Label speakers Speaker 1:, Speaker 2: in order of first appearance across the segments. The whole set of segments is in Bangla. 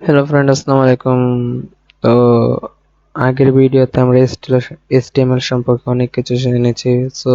Speaker 1: হ্যালো ফ্রেন্ড, আসসালামু আলাইকুম। তো আগের ভিডিওতে আমরা HTML সম্পর্কে অনেক কিছু জেনেছি। সো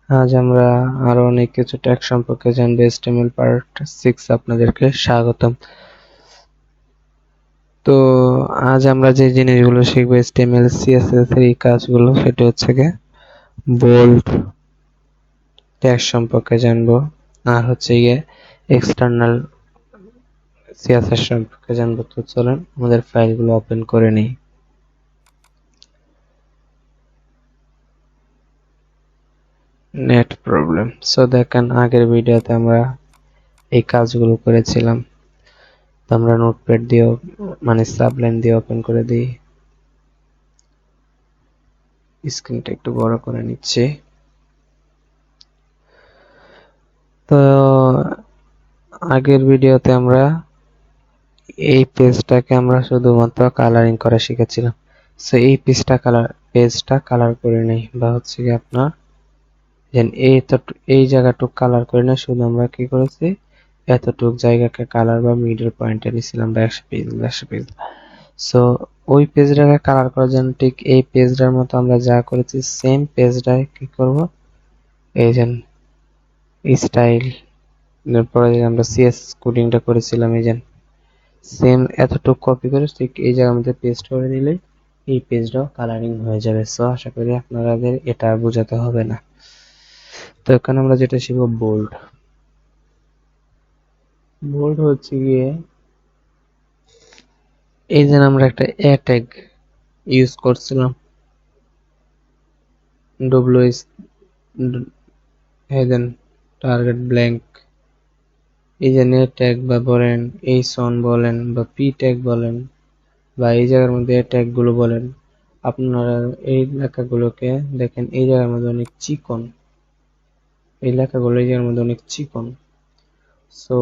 Speaker 1: আজ আমরা আরো অনেক কিছু ট্যাগ সম্পর্কে জানবো। HTML পার্ট 6 আপনাদেরকে স্বাগতম। তো আজ আমরা যে জিনিসগুলো শিখবো HTML CSS এর এই কাজগুলো, সেটা হচ্ছে গিয়ে বোল্ড ট্যাগ সম্পর্কে জানবো, আর হচ্ছে গিয়ে এক্সটার্নাল CSS সম্পর্কে জানবো। তো চলেন আমাদের ফাইলগুলো ওপেন করে নিই। Net problem. সো দেখেন, আগের ভিডিওতে আমরা এই কাজগুলো করেছিলাম। তো আমরা নোটপ্যাড দিয়ে মানে সাবলাইন দিয়ে ওপেন করে দিই। স্ক্রিনটা একটু বড় করে নিচ্ছি। তো আগের ভিডিওতে আমরা এই পেজটাকে আমরা শুধুমাত্র কালারিং করা শিখেছিলাম। সো এই পেজটা কালার করে নেই, বা হচ্ছে কি আপনার এই জায়গাটুক কালার করে না, শুধু আমরা কি করেছি, এতটুক জায়গাকে কালার বা মিডল পয়েন্টে নিছিলাম, বা 100 পেজ। সো ওই পেজটাকে কালার করার জন্য ঠিক এই পেজটার মতো আমরা যা করেছি সেম পেজটায় কি করব, এই যে স্টাইল, এরপরে আমরা সিএসএস কোডিংটা করেছিলাম, এই যে সেম এতটুকু কপি করে ঠিক এই জায়গার মধ্যে পেস্ট করে দিলেই এই পেজটাও কালারিং হয়ে যাবে। সো আশা করি আপনাদের এটা বোঝাতে হবে না। তো এখানে আমরা যেটা শিখবো বোল্ড। বোল্ড হচ্ছে গিয়ে এই যে আমরা একটা ট্যাগ ইউজ করছিলাম, ডব্লিউএস হেডেন টার্গেট ব্ল্যাঙ্ক। এই যে নেট ট্যাগ বা বলেন, এই সন বলেন বা পি ট্যাগ বলেন, বা এই জায়গার মধ্যে ট্যাগ গুলো বলেন, আপনারা এই লেখাগুলোকে দেখেন এই জায়গার মধ্যে অনেক চিকন, এই লেখাগুলো এই জায়গার মধ্যে অনেক চিকন। সো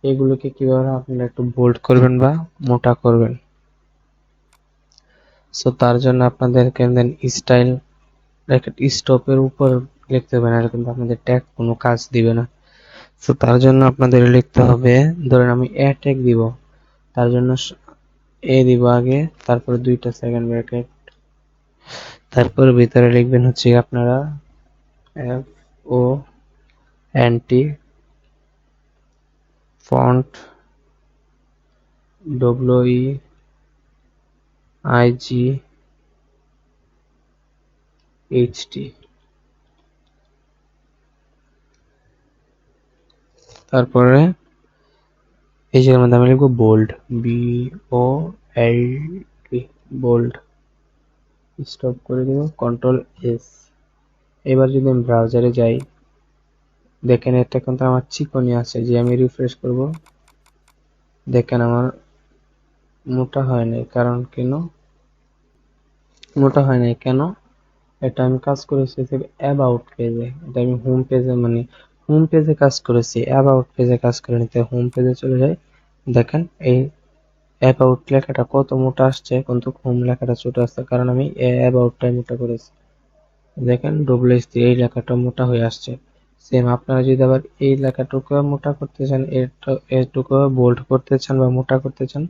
Speaker 1: এগুলোকে কিভাবে আপনারা একটু বোল্ড করবেন বা মোটা করবেন। সো তার জন্য আপনাদেরকে দেন স্টাইল স্টপের উপর লিখতে হবে, না কিন্তু আপনাদের ট্যাগ কোনো কাজ দিবে না। তো তার জন্য আপনাদের লিখতে হবে, ধরেন আমি ট্যাগ দিব, তার জন্য দিব আগে, তারপরে দুইটা সেকেন্ড ব্র্যাকেট, তারপর ভিতরে লিখবেন হচ্ছে আপনারা F O N T font W I G H T, তারপরে এই জায়গার মধ্যে আমি লিখবো বোল্ড, BOLD, বোল্ড। স্টপ করে দেব, Ctrl+S। এবার যদি আমি ব্রাউজারে যাই, দেখেন এটা কিন্তু আমার চিকনই আছে। যে আমি রিফ্রেশ করব, দেখেন আমার মোটা হয় নাই। কারণ কেন মোটা হয় নাই কেন? এটা আমি কাজ করেছি অ্যাবাউট পেজে, এটা আমি হোম পেজে মানে হোম পেজে কাজ করেছি, অ্যাবাউট পেজে কাজ করে নিতে হোম পেজে চলে যাই। দেখেন এই অ্যাবাউট লেখাটা কত মোটা আসছে, কিন্তু হোম লেখাটা ছোট আসছে, কারণ আমি অ্যাবাউটটাই মোটা করেছি। দেখেন ডব্লিউএস এই লেখাটা মোটা হয়ে আসছে। সেম আপনারা যদি আবার এই লেখাটুকু মোটা করতে চান, এটুকু বোল্ড করতে চান বা মোটা করতে চান,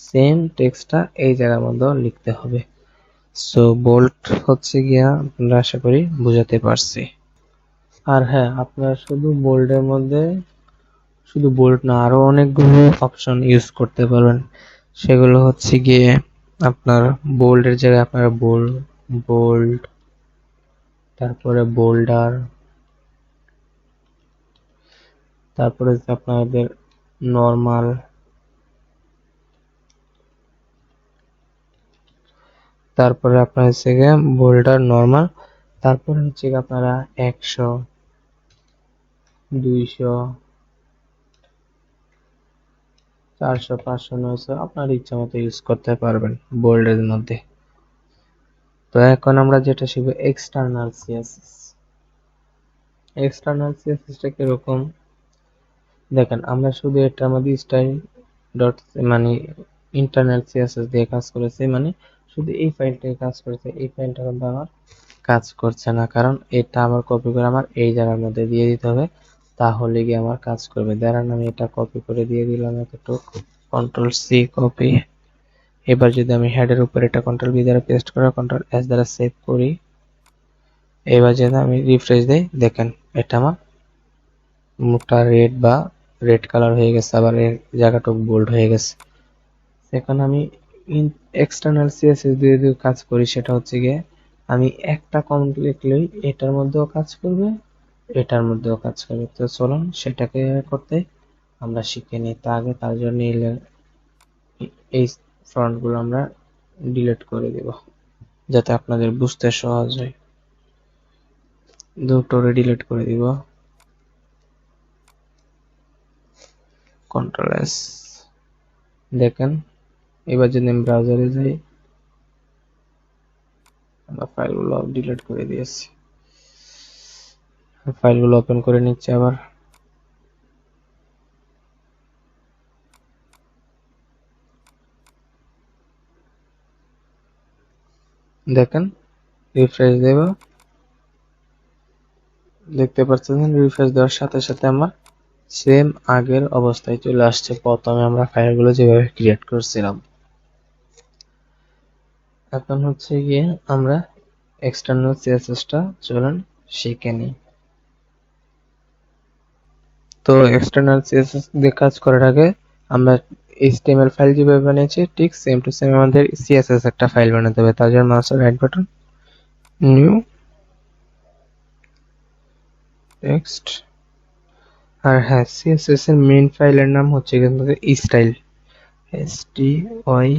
Speaker 1: সেম টেক্সটটা এই জায়গার মধ্যে লিখতে হবে। সো বোল্ড হচ্ছে গিয়া, আমরা আশা করি বুঝাতে পারছি। আর হ্যাঁ, আপনারা শুধু বোল্ড না, আরো অনেকগুলো অপশন ইউজ করতে পারবেন। সেগুলো হচ্ছে গিয়ে আপনার বোল্ডের জায়গায় আপনারা বোল্ড, তারপরে বোল্ডার, তারপরে আপনাদের নরমাল, তারপরে আপনার হচ্ছে গিয়ে বোল্ডার নরমাল, তারপরে হচ্ছে গিয়ে আপনারা 100, 200, 400, 500, 900 আপনার ইচ্ছা মতো ইউজ করতে পারবেন বোল্ডের মধ্যে। তো এখন আমরা যেটা শিখবো এক্সটার্নাল সিএসএস। এক্সটার্নাল সিএসএসটা কিরকম, দেখেন আমরা শুধু এটার মধ্যে স্টাইল ডট মানে ইন্টারনাল সিএসএস দিয়ে কাজ করেছি, মানে শুধু এই ফাইলটাই কাজ করেছে। এই ফাইলটা কিন্তু আমার কাজ করছে না, কারণ এটা আবার কপি করে আমার এই জায়গার মধ্যে দিয়ে দিতে হবে। তাহলে গিয়ে আমার কাজ করবে। দাঁড়ান আমি এটা কপি করে দিয়ে দিলাম এতটুকু, কন্ট্রোল সি কপি। এবার যদি আমি হেডের উপর এটা কন্ট্রোল বি দ্বারা পেস্ট করে কন্ট্রোল এস দ্বারা সেভ করি, এবার যদি আমি রিফ্রেশ দেই, দেখেন এটা আমার মুখটা রেড বা রেড কালার হয়ে গেছে, আবার এর জায়গাটুকু বোল্ড হয়ে গেছে। এখন আমি এক্সটার্নাল সিএসএস দিয়ে দিয়ে কাজ করি, সেটা হচ্ছে গিয়ে আমি একটা কমেন্ট লিখলেই এটার মধ্যেও কাজ করবে, এটার মধ্যেও কাজ করবে। তো চলুন সেটাকে করতে আমরা শিখে নিই। তার জন্য এই ফন্ট গুলো আমরা ডিলিট করে দেব, যাতে আপনাদের বুঝতে সহজ হয়। দুটোরে ডিলিট করে দিব, কন্ট্রোল এস। দেখেন এবার যদি আমি ব্রাউজারে যাই, আমরা ফাইলগুলো ডিলিট করে দিয়েছি। ফাইলগুলো ওপেন করে নিচ্ছি আবার। দেখেন রিফ্রেশ দেব, দেখতে পাচ্ছেন রিফ্রেশ দেওয়ার সাথে সাথে আমার সেম আগের অবস্থায় চলে আসছে, প্রথমে আমরা ফাইলগুলো যেভাবে ক্রিয়েট করছিলাম। এখন হচ্ছে গিয়ে আমরা এক্সটার্নাল সিএসএসটা চলুন শিখে নিই। তো এক্সটার্নাল সিএসএস দিয়ে কাজ করার আগে আমরা এইচটিএমএল ফাইল যেভাবে বানিয়েছি ঠিক সেম টু সেম আমাদের সিএসএস একটা ফাইল বানাতে হবে। তার জন্য মাউসের রাইট বাটন, নিউ টেক্সট। আর হ্যাঁ, সিএসএস এর মেইন ফাইলের নাম হচ্ছে কিন্তু স্টাইল, STYLE।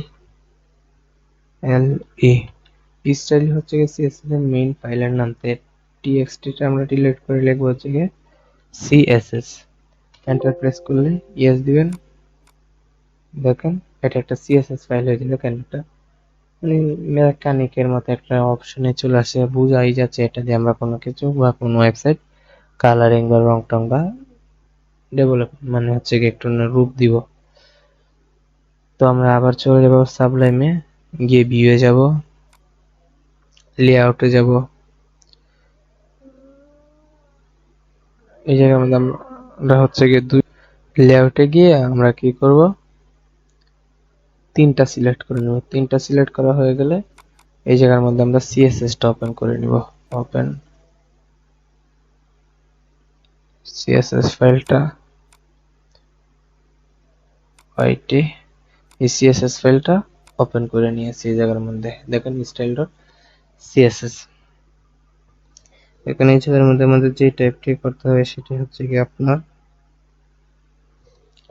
Speaker 1: স্টাইল হচ্ছে গিয়ে সিএসএস এর মেইন ফাইলের নাম। টিএক্সটি টা আমরা ডিলিট করে লিখবো হচ্ছে গিয়ে সিএসএস। এন্টার প্রেস করলে ইয়েস দিবেন। দেখেন এটা একটা সিএসএস ফাইল হয়েছে। দেখেন একটা মানে মেকানিকের মতো একটা অপশনে চলে আসে, বোঝাই যাচ্ছে এটা দিয়ে আমরা কোনো কিছু বা কোনো ওয়েবসাইট কালারিং বা রং টং বা ডেভেলপ মানে হচ্ছে কি একটু রূপ দিব। তো আমরা আবার চলে যাব সাবলাইমে, গিয়ে ভিউয়ে যাব, লেআউটে যাব। এই জায়গার মধ্যে আমরা হচ্ছে গিয়ে লেআউটে গিয়ে আমরা কি করব, তিনটা সিলেক্ট করে নেব। তিনটা সিলেক্ট করা হয়ে গেলে এই জায়গার মধ্যে আমরা সিএসএস টা ওপেন করে নিব। ওপেন সিএসএস ফাইলটা, ওয়াইটি এই সিএসএস ফাইলটা ওপেন করে নিয়েছি। এই জায়গার মধ্যে দেখেন স্টাইল ডট সিএসএস। এখানে এই জায়গার মধ্যে আমাদের যে টাইপটি করতে হবে সেটি হচ্ছে কি আপনার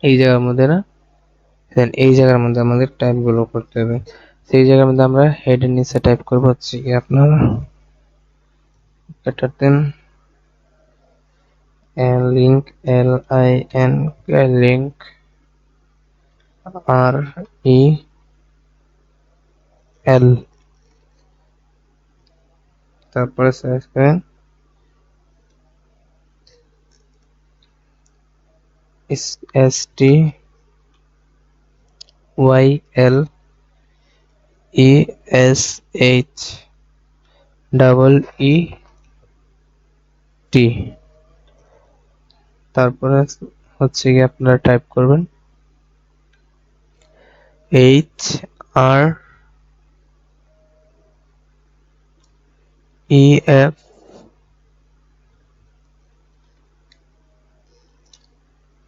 Speaker 1: এই জায়গার মধ্যে না, দেন এই জায়গার মধ্যে আমাদের টাইপ গুলো করতে হবে। সেই জায়গার মধ্যে আমরা হেড এর নিচে টাইপ করব হচ্ছে কি আপনার এটা দেন লিংক, লিংক REL। তারপরে সার্চ করেন STYLESHEET। তারপরে হচ্ছে কি আপনারা টাইপ করবেন HREF।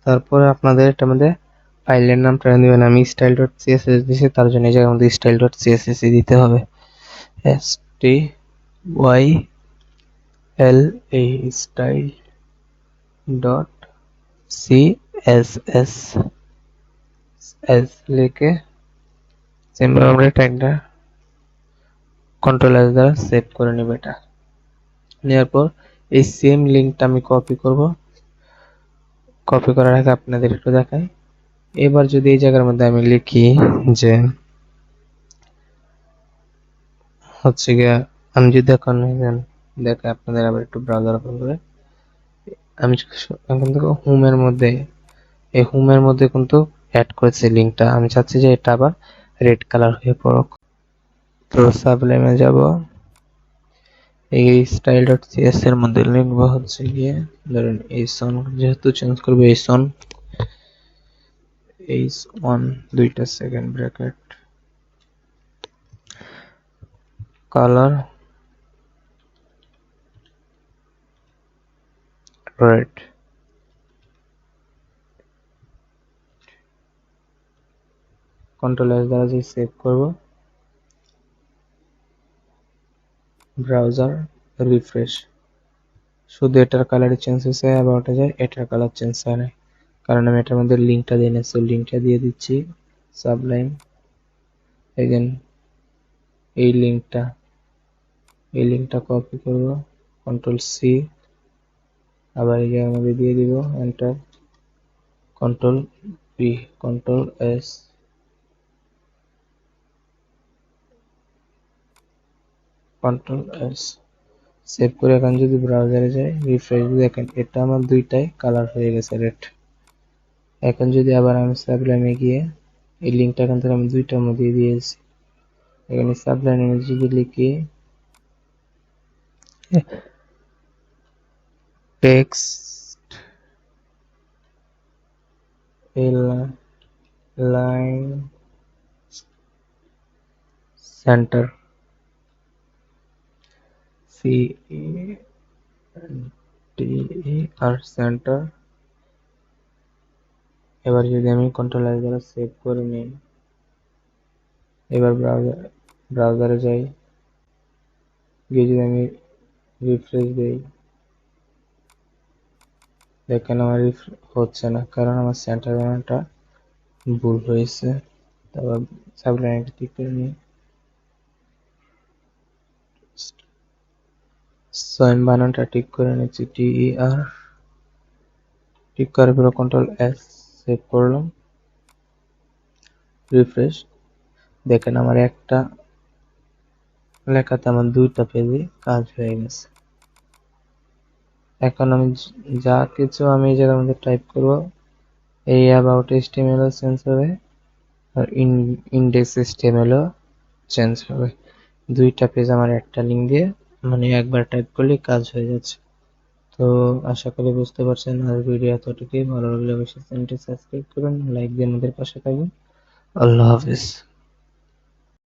Speaker 1: তারপরে আপনাদের এটার মধ্যে ফাইলের নামটা দিবেন। আমি স্টাইল ডট সিএসএস দিয়েছি, তার জন্য এই জায়গার মধ্যে স্টাইল ডট সিএসএস দিতে হবে। STYLE স্টাইল ডট সিএসএস লিখে সিম্বল আমরা ট্যাগটা কন্ট্রোল এস দ্বারা সেভ করে নেব। এটা নেওয়ার পর এই সেম লিংকটা আমি কপি করব। কপি করার আগে আপনাদের একটু দেখাই। এবার যদি এই জায়গার মধ্যে আমি লিখি যে হচ্ছে গিয়ে আমি যদি এখন দেখে আপনাদের আবার একটু ব্রাউজার ওপেন করে আমি এখন দেখো হোমের মধ্যে, এই হোমের মধ্যে কিন্তু অ্যাড করেছে লিংকটা। আমি চাচ্ছি যে এটা আবার রেড কালার হয়ে পড়ুক। তো সাবলাইমে যাব, এই style.cs এর মধ্যে লিখবো হচ্ছে গিয়ে ধরেন h1 যেহেতু চেঞ্জ করবো h1 দুইটা second bracket colour red control S দ্বারা যে সেভ করব ব্রাউজার রিফ্রেশ শুধু এটার কালার চেঞ্জ হয়েছে অ্যাবাউটে যায় এটার কালার চেঞ্জ হয় না কারণ আমি এটার মধ্যে লিঙ্কটা দিয়ে নিচ্ছি লিঙ্কটা দিয়ে দিচ্ছি সাবলাইম এগেন এই লিঙ্কটা কপি করব কন্ট্রোল সি আবার এই জায়গার মধ্যে দিয়ে দিব enter control P control S control S save করে এখন যদি ব্রাউজারে যাই রিফ্রেশ দেখেন এটা আমার দুইটাই কালার হয়ে গেছে রেড এখন যদি আবার আমি সাবলাইমে গিয়ে এই লিঙ্কটা এখান থেকে আমি দুইটার মধ্যে দিয়েছি এখানে সাবলাইমে যদি লিখি text line centre CENTER centre এবার যদি আমি কন্ট্রোল এস দ্বারা সেভ করে নিই এবার ব্রাউজারে যাই গিয়ে যদি আমি রিফ্রেশ দিই দেখেন আমার হচ্ছে না কারণ আমার সেন্টার বানানটা ভুল হয়েছে তারপর সাবলাইনে ক্লিক করে নিই সাইম বানানটা ঠিক করে নিচ্ছি TER ঠিক করার পর কন্ট্রোল এস সেভ করলাম রিফ্রেশ দেখেন আমার একটা লেখাতে আমার দুইটা পেজে কাজ হয়ে গেছে এখন আমি যা কিছু আমি এই জায়গার মধ্যে টাইপ করব এই অ্যাবাউট HTML চেঞ্জ হবে আর ইনডেক্স HTML চেঞ্জ হবে দুইটা পেজ আমার একটা লিঙ্ক দিয়ে মানে একবার টাইপ করলে কাজ হয়ে যাচ্ছে তো আশা করি বুঝতে পারছেন আর ভিডিও এতটুকুই ভালো লাগলে অবশ্যই চ্যানেলটি সাবস্ক্রাইব করুন লাইক দিয়ে আমাদের পাশে থাকবেন আল্লাহ হাফেজ